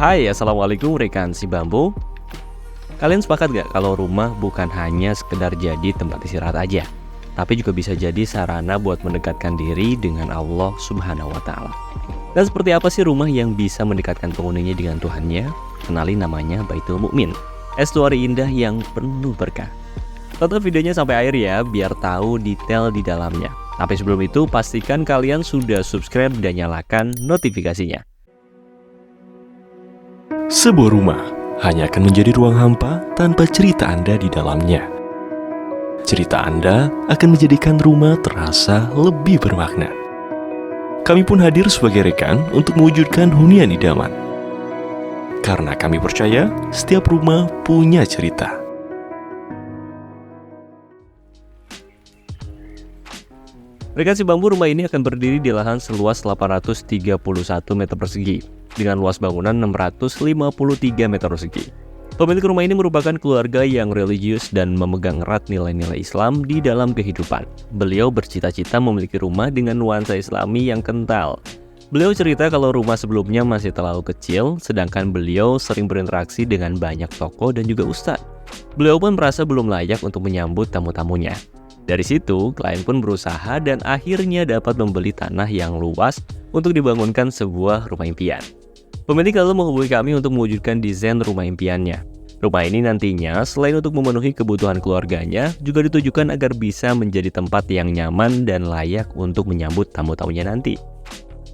Hai, Assalamualaikum rekan si bambu. Kalian sepakat gak kalau rumah bukan hanya sekedar jadi tempat istirahat aja, tapi juga bisa jadi sarana buat mendekatkan diri dengan Allah Subhanahu wa Ta'ala. Dan seperti apa sih rumah yang bisa mendekatkan penghuninya dengan Tuhannya? Kenali, namanya Baitul Mukmin, estuari indah yang penuh berkah. Tonton videonya sampai akhir ya, biar tahu detail di dalamnya. Tapi sebelum itu, pastikan kalian sudah subscribe dan nyalakan notifikasinya. Sebuah rumah hanya akan menjadi ruang hampa tanpa cerita Anda di dalamnya. Cerita Anda akan menjadikan rumah terasa lebih bermakna. Kami pun hadir sebagai rekan untuk mewujudkan hunian idaman. Karena kami percaya setiap rumah punya cerita. Rekan si bambu, rumah ini akan berdiri di lahan seluas 831 meter persegi dengan luas bangunan 653 meter persegi. Pemilik rumah ini merupakan keluarga yang religius dan memegang erat nilai-nilai Islam di dalam kehidupan. Beliau bercita-cita memiliki rumah dengan nuansa Islami yang kental. Beliau cerita kalau rumah sebelumnya masih terlalu kecil, sedangkan beliau sering berinteraksi dengan banyak tokoh dan juga ustadz. Beliau pun merasa belum layak untuk menyambut tamu-tamunya. Dari situ, klien pun berusaha dan akhirnya dapat membeli tanah yang luas untuk dibangunkan sebuah rumah impian. Pemilik lalu menghubungi kami untuk mewujudkan desain rumah impiannya. Rumah ini nantinya selain untuk memenuhi kebutuhan keluarganya, juga ditujukan agar bisa menjadi tempat yang nyaman dan layak untuk menyambut tamu-tamunya nanti.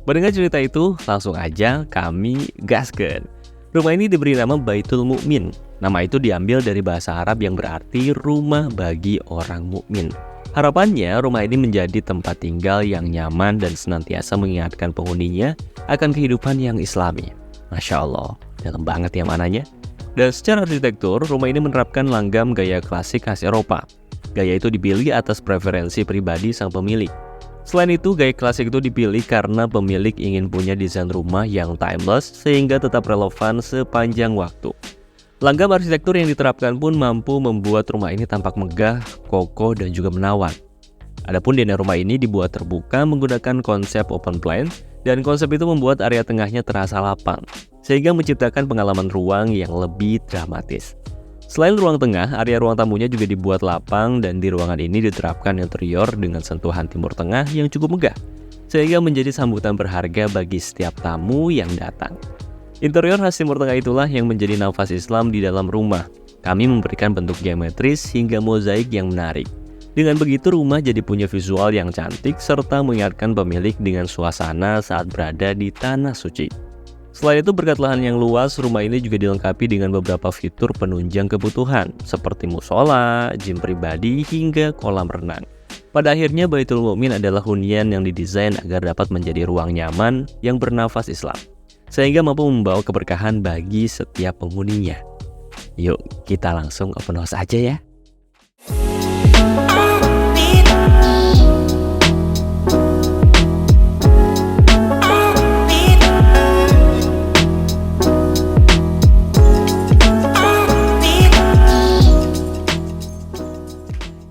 Mendengar cerita itu, langsung aja kami gaskan. Rumah ini diberi nama Baitul Mukmin. Nama itu diambil dari bahasa Arab yang berarti rumah bagi orang mukmin. Harapannya, rumah ini menjadi tempat tinggal yang nyaman dan senantiasa mengingatkan penghuninya akan kehidupan yang Islami. Masya Allah, dalam banget ya mananya. Dan secara arsitektur, rumah ini menerapkan langgam gaya klasik khas Eropa. Gaya itu dipilih atas preferensi pribadi sang pemilik. Selain itu, gaya klasik itu dipilih karena pemilik ingin punya desain rumah yang timeless sehingga tetap relevan sepanjang waktu. Langgam arsitektur yang diterapkan pun mampu membuat rumah ini tampak megah, kokoh, dan juga menawan. Adapun dinding rumah ini dibuat terbuka menggunakan konsep open plan, dan konsep itu membuat area tengahnya terasa lapang, sehingga menciptakan pengalaman ruang yang lebih dramatis. Selain ruang tengah, area ruang tamunya juga dibuat lapang, dan di ruangan ini diterapkan interior dengan sentuhan Timur Tengah yang cukup megah, sehingga menjadi sambutan berharga bagi setiap tamu yang datang. Interior khas Timur Tengah itulah yang menjadi nafas Islam di dalam rumah. Kami memberikan bentuk geometris hingga mozaik yang menarik. Dengan begitu, rumah jadi punya visual yang cantik serta mengingatkan pemilik dengan suasana saat berada di tanah suci. Selain itu, berkat lahan yang luas, rumah ini juga dilengkapi dengan beberapa fitur penunjang kebutuhan seperti musola, gym pribadi, hingga kolam renang. Pada akhirnya, Baitul Mukmin adalah hunian yang didesain agar dapat menjadi ruang nyaman yang bernafas Islam, sehingga mampu membawa keberkahan bagi setiap penghuninya. Yuk, kita langsung open house aja ya.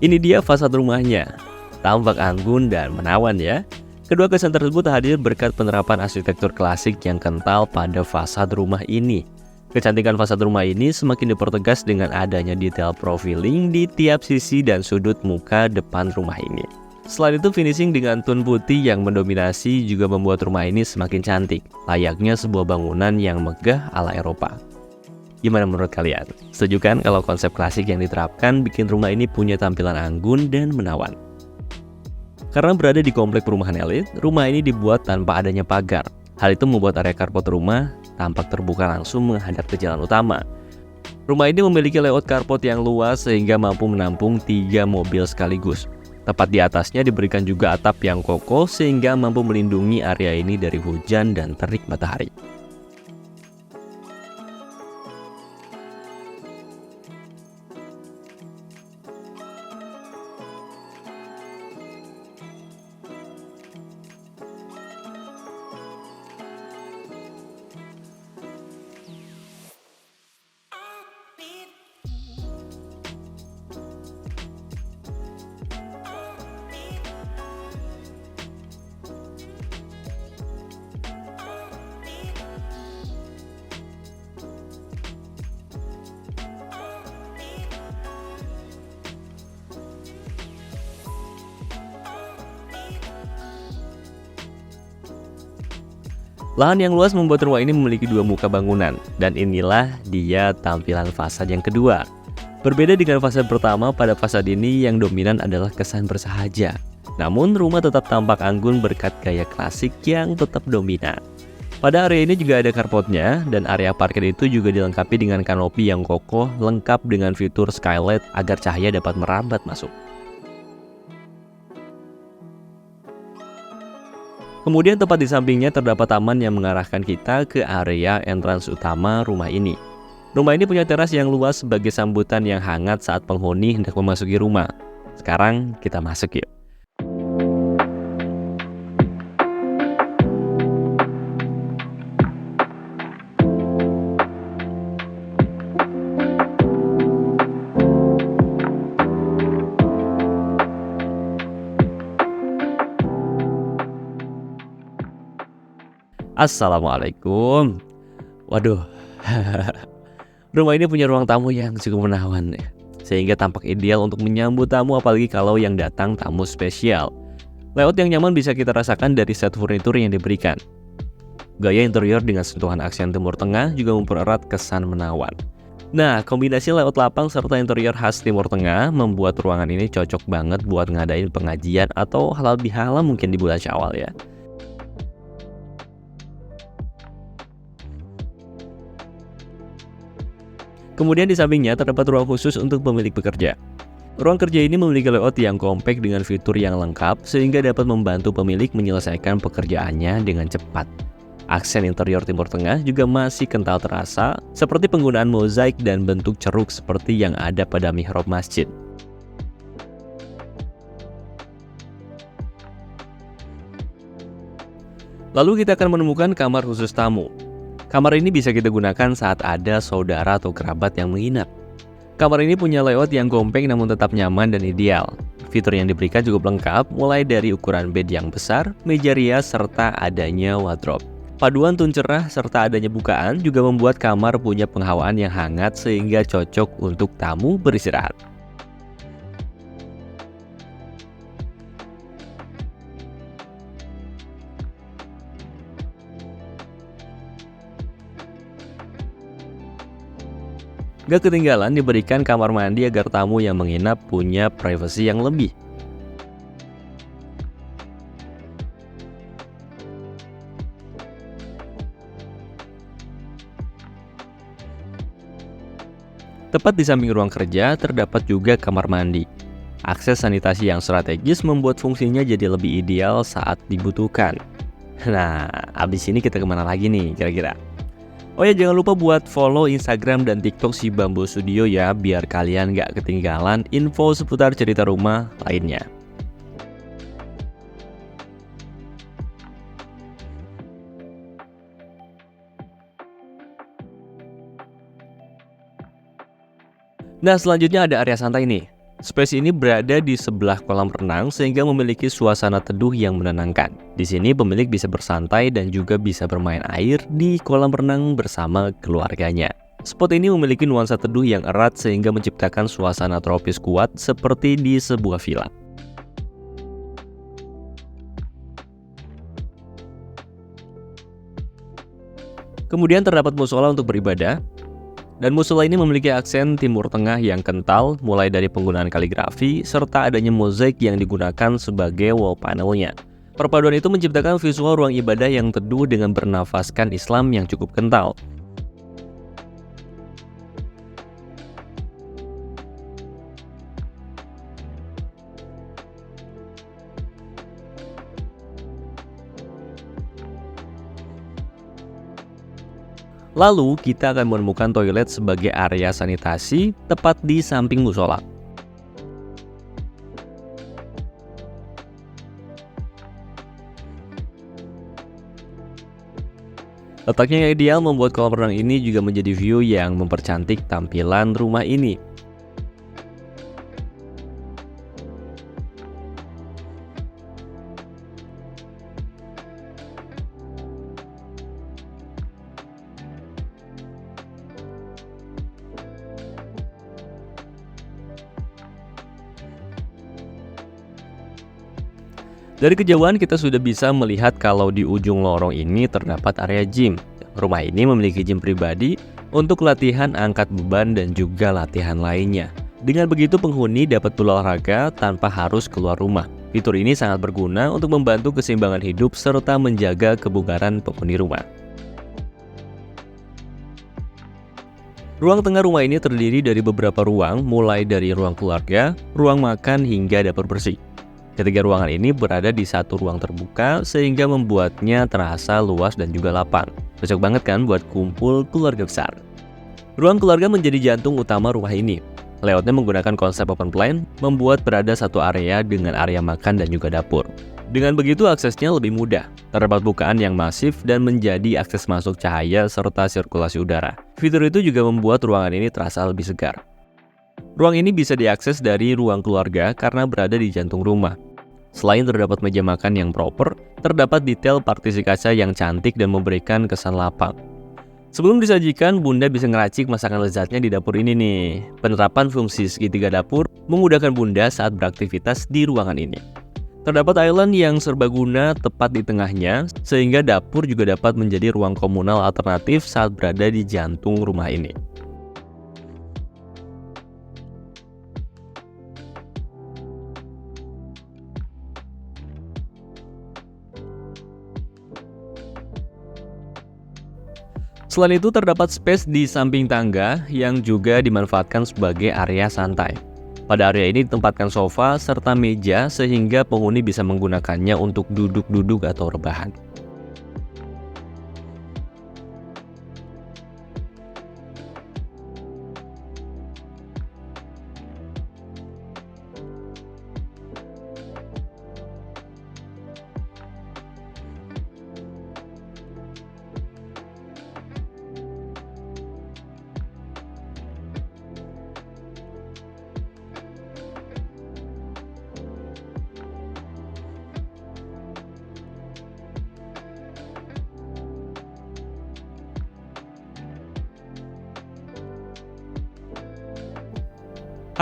Ini dia fasad rumahnya, tampak anggun dan menawan ya. Kedua kesan tersebut hadir berkat penerapan arsitektur klasik yang kental pada fasad rumah ini. Kecantikan fasad rumah ini semakin dipertegas dengan adanya detail profiling di tiap sisi dan sudut muka depan rumah ini. Selain itu, finishing dengan tone putih yang mendominasi juga membuat rumah ini semakin cantik, layaknya sebuah bangunan yang megah ala Eropa. Gimana menurut kalian? Setuju kan kalau konsep klasik yang diterapkan bikin rumah ini punya tampilan anggun dan menawan? Karena berada di komplek perumahan elit, rumah ini dibuat tanpa adanya pagar. Hal itu membuat area carport rumah tampak terbuka langsung menghadap ke jalan utama. Rumah ini memiliki layout carport yang luas sehingga mampu menampung 3 mobil sekaligus. Tepat di atasnya diberikan juga atap yang kokoh sehingga mampu melindungi area ini dari hujan dan terik matahari. Lahan yang luas membuat rumah ini memiliki dua muka bangunan, dan inilah dia tampilan fasad yang kedua. Berbeda dengan fasad pertama, pada fasad ini yang dominan adalah kesan bersahaja. Namun rumah tetap tampak anggun berkat gaya klasik yang tetap dominan. Pada area ini juga ada carportnya, dan area parkir itu juga dilengkapi dengan kanopi yang kokoh, lengkap dengan fitur skylight agar cahaya dapat merambat masuk. Kemudian tepat di sampingnya terdapat taman yang mengarahkan kita ke area entrance utama rumah ini. Rumah ini punya teras yang luas sebagai sambutan yang hangat saat penghuni hendak memasuki rumah. Sekarang kita masuk yuk. Assalamualaikum. Waduh, rumah ini punya ruang tamu yang cukup menawan ya, sehingga tampak ideal untuk menyambut tamu, apalagi kalau yang datang tamu spesial. Layout yang nyaman bisa kita rasakan dari set furnitur yang diberikan. Gaya interior dengan sentuhan aksen Timur Tengah juga mempererat kesan menawan. Nah, kombinasi layout lapang serta interior khas Timur Tengah membuat ruangan ini cocok banget buat ngadain pengajian atau halal bihalal mungkin di bulan Syawal ya. Kemudian di sampingnya terdapat ruang khusus untuk pemilik bekerja. Ruang kerja ini memiliki layout yang kompak dengan fitur yang lengkap sehingga dapat membantu pemilik menyelesaikan pekerjaannya dengan cepat. Aksen interior Timur Tengah juga masih kental terasa, seperti penggunaan mozaik dan bentuk ceruk seperti yang ada pada mihrab masjid. Lalu kita akan menemukan kamar khusus tamu. Kamar ini bisa kita gunakan saat ada saudara atau kerabat yang menginap. Kamar ini punya layout yang kompak namun tetap nyaman dan ideal. Fitur yang diberikan cukup lengkap, mulai dari ukuran bed yang besar, meja rias, serta adanya wardrobe. Paduan tone cerah serta adanya bukaan juga membuat kamar punya penghawaan yang hangat sehingga cocok untuk tamu beristirahat. Gak ketinggalan diberikan kamar mandi agar tamu yang menginap punya privasi yang lebih. Tepat di samping ruang kerja terdapat juga kamar mandi. Akses sanitasi yang strategis membuat fungsinya jadi lebih ideal saat dibutuhkan. Nah, abis ini kita kemana lagi nih kira-kira? Oh ya, jangan lupa buat follow Instagram dan TikTok si Bamboo Studio ya, biar kalian gak ketinggalan info seputar cerita rumah lainnya. Nah, selanjutnya ada area santai nih. Space ini berada di sebelah kolam renang sehingga memiliki suasana teduh yang menenangkan. Di sini pemilik bisa bersantai dan juga bisa bermain air di kolam renang bersama keluarganya. Spot ini memiliki nuansa teduh yang erat sehingga menciptakan suasana tropis kuat seperti di sebuah villa. Kemudian terdapat musola untuk beribadah. Dan musola ini memiliki aksen Timur Tengah yang kental, mulai dari penggunaan kaligrafi serta adanya mozaik yang digunakan sebagai wall panelnya. Perpaduan itu menciptakan visual ruang ibadah yang teduh dengan bernafaskan Islam yang cukup kental. Lalu kita akan menemukan toilet sebagai area sanitasi tepat di samping musola. Letaknya yang ideal membuat kolam renang ini juga menjadi view yang mempercantik tampilan rumah ini. Dari kejauhan kita sudah bisa melihat kalau di ujung lorong ini terdapat area gym. Rumah ini memiliki gym pribadi untuk latihan angkat beban dan juga latihan lainnya. Dengan begitu penghuni dapat berolahraga tanpa harus keluar rumah. Fitur ini sangat berguna untuk membantu keseimbangan hidup serta menjaga kebugaran penghuni rumah. Ruang tengah rumah ini terdiri dari beberapa ruang, mulai dari ruang keluarga, ruang makan hingga dapur bersih. Ketiga ruangan ini berada di satu ruang terbuka sehingga membuatnya terasa luas dan juga lapang. Cocok banget kan buat kumpul keluarga besar. Ruang keluarga menjadi jantung utama rumah ini. Layoutnya menggunakan konsep open plan, membuat berada satu area dengan area makan dan juga dapur. Dengan begitu aksesnya lebih mudah. Terdapat bukaan yang masif dan menjadi akses masuk cahaya serta sirkulasi udara. Fitur itu juga membuat ruangan ini terasa lebih segar. Ruang ini bisa diakses dari ruang keluarga karena berada di jantung rumah. Selain terdapat meja makan yang proper, terdapat detail partisi kaca yang cantik dan memberikan kesan lapang. Sebelum disajikan, Bunda bisa ngeracik masakan lezatnya di dapur ini nih. Penerapan fungsi segitiga dapur memudahkan Bunda saat beraktivitas di ruangan ini. Terdapat island yang serbaguna tepat di tengahnya, sehingga dapur juga dapat menjadi ruang komunal alternatif saat berada di jantung rumah ini. Selain itu terdapat space di samping tangga yang juga dimanfaatkan sebagai area santai. Pada area ini ditempatkan sofa serta meja sehingga penghuni bisa menggunakannya untuk duduk-duduk atau rebahan.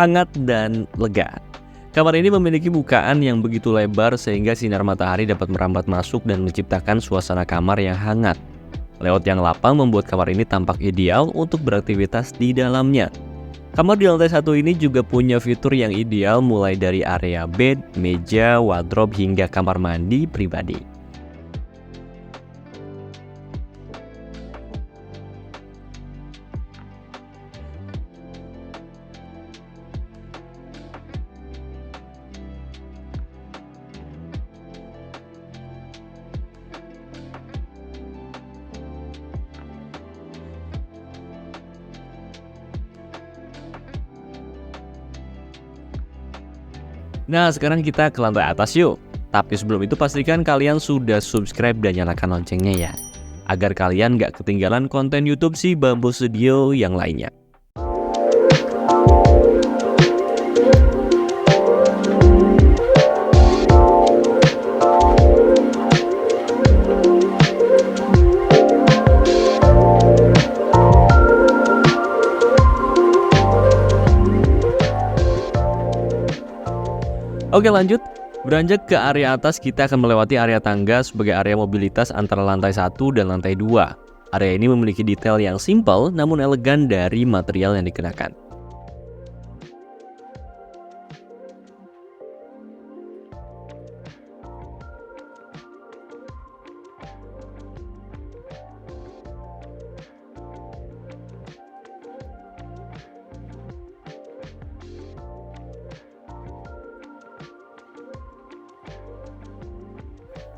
Hangat dan lega. Kamar ini memiliki bukaan yang begitu lebar sehingga sinar matahari dapat merambat masuk dan menciptakan suasana kamar yang hangat. Layout yang lapang membuat kamar ini tampak ideal untuk beraktivitas di dalamnya. Kamar di lantai satu ini juga punya fitur yang ideal mulai dari area bed, meja, wardrobe hingga kamar mandi pribadi. Nah, sekarang kita ke lantai atas yuk. Tapi sebelum itu pastikan kalian sudah subscribe dan nyalakan loncengnya ya, agar kalian gak ketinggalan konten YouTube si Bamboo Studio yang lainnya. Oke lanjut, beranjak ke area atas kita akan melewati area tangga sebagai area mobilitas antara lantai 1 dan lantai 2. Area ini memiliki detail yang simpel namun elegan dari material yang dikenakan.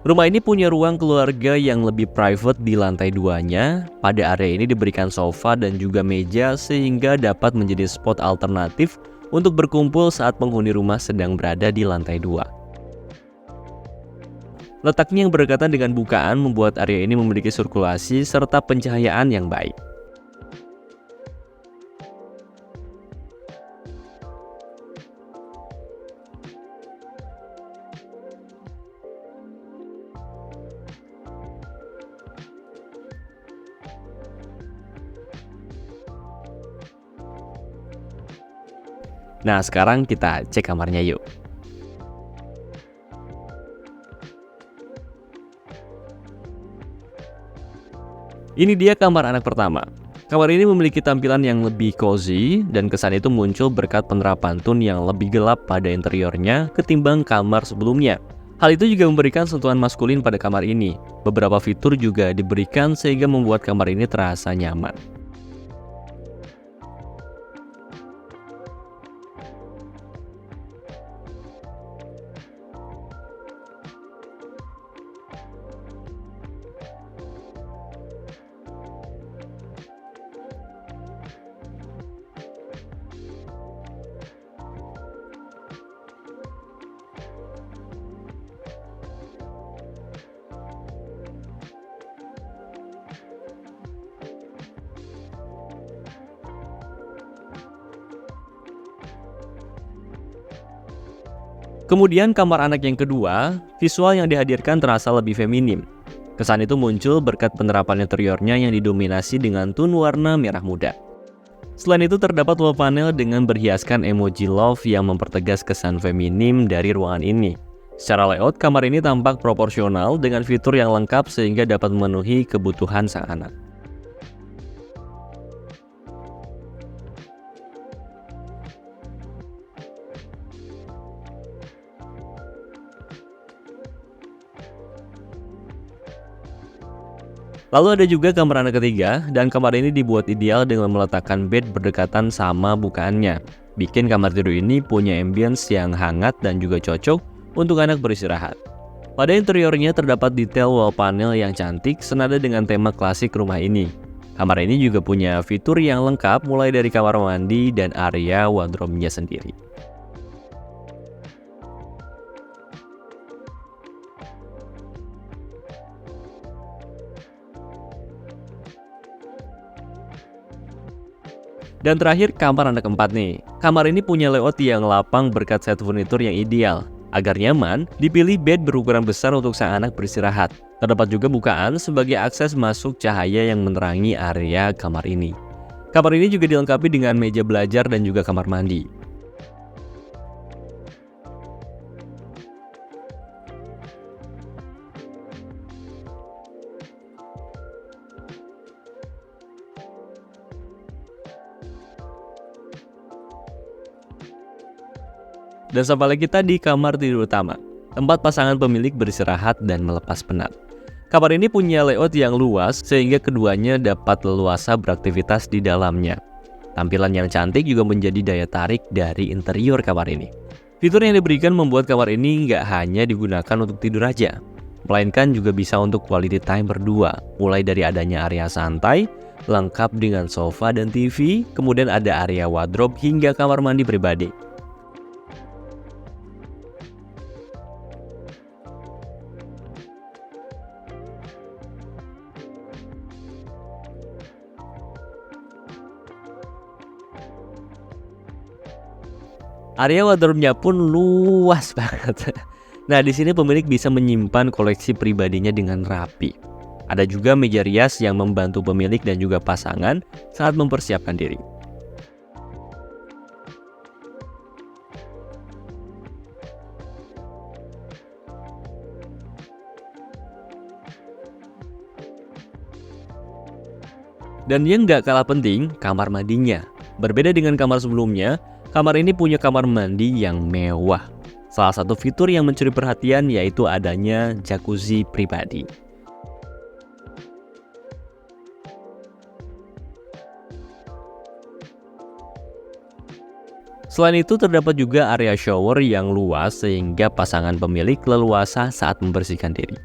Rumah ini punya ruang keluarga yang lebih private di lantai 2-nya. Pada area ini diberikan sofa dan juga meja sehingga dapat menjadi spot alternatif untuk berkumpul saat penghuni rumah sedang berada di lantai 2. Letaknya yang berdekatan dengan bukaan membuat area ini memiliki sirkulasi serta pencahayaan yang baik. Nah, sekarang kita cek kamarnya yuk. Ini dia kamar anak pertama. Kamar ini memiliki tampilan yang lebih cozy dan kesan itu muncul berkat penerapan tone yang lebih gelap pada interiornya ketimbang kamar sebelumnya. Hal itu juga memberikan sentuhan maskulin pada kamar ini. Beberapa fitur juga diberikan sehingga membuat kamar ini terasa nyaman. Kemudian kamar anak yang kedua, visual yang dihadirkan terasa lebih feminim. Kesan itu muncul berkat penerapan interiornya yang didominasi dengan tone warna merah muda. Selain itu terdapat wall panel dengan berhiaskan emoji love yang mempertegas kesan feminim dari ruangan ini. Secara layout, kamar ini tampak proporsional dengan fitur yang lengkap sehingga dapat memenuhi kebutuhan sang anak. Lalu ada juga kamar anak ketiga, dan kamar ini dibuat ideal dengan meletakkan bed berdekatan sama bukaannya. Bikin kamar tidur ini punya ambience yang hangat dan juga cocok untuk anak beristirahat. Pada interiornya terdapat detail wall panel yang cantik senada dengan tema klasik rumah ini. Kamar ini juga punya fitur yang lengkap mulai dari kamar mandi dan area wardrobe-nya sendiri. Dan terakhir, kamar anak keempat nih. Kamar ini punya layout yang lapang berkat set furnitur yang ideal. Agar nyaman, dipilih bed berukuran besar untuk sang anak beristirahat. Terdapat juga bukaan sebagai akses masuk cahaya yang menerangi area kamar ini. Kamar ini juga dilengkapi dengan meja belajar dan juga kamar mandi. Dan sampai lagi tadi kamar tidur utama, tempat pasangan pemilik beristirahat dan melepas penat. Kamar ini punya layout yang luas sehingga keduanya dapat leluasa beraktivitas di dalamnya. Tampilan yang cantik juga menjadi daya tarik dari interior kamar ini. Fitur yang diberikan membuat kamar ini nggak hanya digunakan untuk tidur aja, melainkan juga bisa untuk quality time berdua, mulai dari adanya area santai, lengkap dengan sofa dan TV, kemudian ada area wardrobe hingga kamar mandi pribadi. Area wardrobe-nya pun luas banget. Nah, di sini pemilik bisa menyimpan koleksi pribadinya dengan rapi. Ada juga meja rias yang membantu pemilik dan juga pasangan saat mempersiapkan diri. Dan yang nggak kalah penting, kamar mandinya. Berbeda dengan kamar sebelumnya, kamar ini punya kamar mandi yang mewah. Salah satu fitur yang mencuri perhatian yaitu adanya jacuzzi pribadi. Selain itu terdapat juga area shower yang luas sehingga pasangan pemilik leluasa saat membersihkan diri.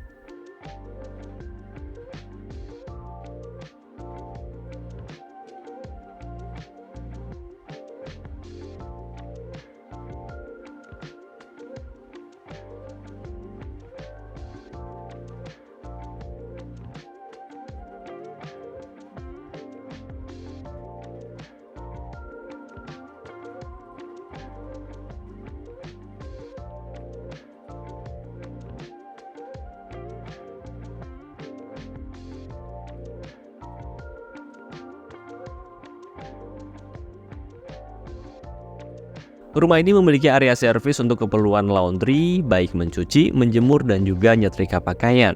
Rumah ini memiliki area servis untuk keperluan laundry, baik mencuci, menjemur, dan juga nyetrika pakaian.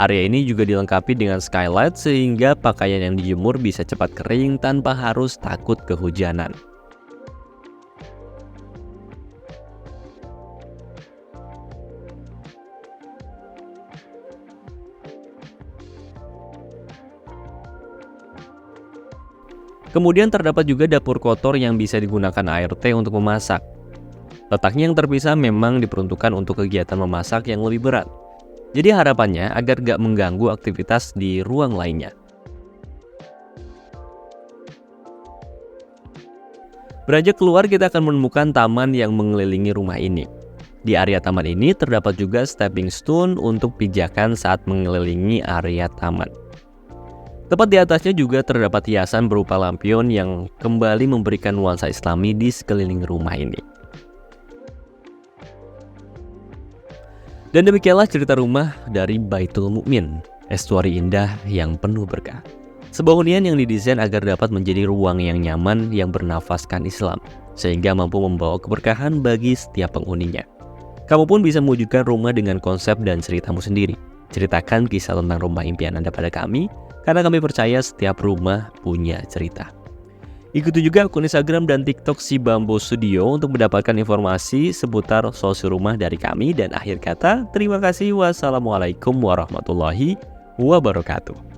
Area ini juga dilengkapi dengan skylight sehingga pakaian yang dijemur bisa cepat kering tanpa harus takut kehujanan. Kemudian terdapat juga dapur kotor yang bisa digunakan ART untuk memasak. Letaknya yang terpisah memang diperuntukkan untuk kegiatan memasak yang lebih berat. Jadi harapannya agar gak mengganggu aktivitas di ruang lainnya. Beranjak keluar kita akan menemukan taman yang mengelilingi rumah ini. Di area taman ini terdapat juga stepping stone untuk pijakan saat mengelilingi area taman. Tepat di atasnya juga terdapat hiasan berupa lampion yang kembali memberikan nuansa Islami di sekeliling rumah ini. Dan demikianlah cerita rumah dari Baitul Mukmin, estuari indah yang penuh berkah. Sebuah hunian yang didesain agar dapat menjadi ruang yang nyaman yang bernafaskan Islam, sehingga mampu membawa keberkahan bagi setiap penghuninya. Kamu pun bisa mewujudkan rumah dengan konsep dan ceritamu sendiri. Ceritakan kisah tentang rumah impian Anda pada kami, karena kami percaya setiap rumah punya cerita. Ikuti juga akun Instagram dan TikTok si Bambo Studio untuk mendapatkan informasi seputar sosial rumah dari kami. Dan akhir kata, terima kasih. Wassalamualaikum warahmatullahi wabarakatuh.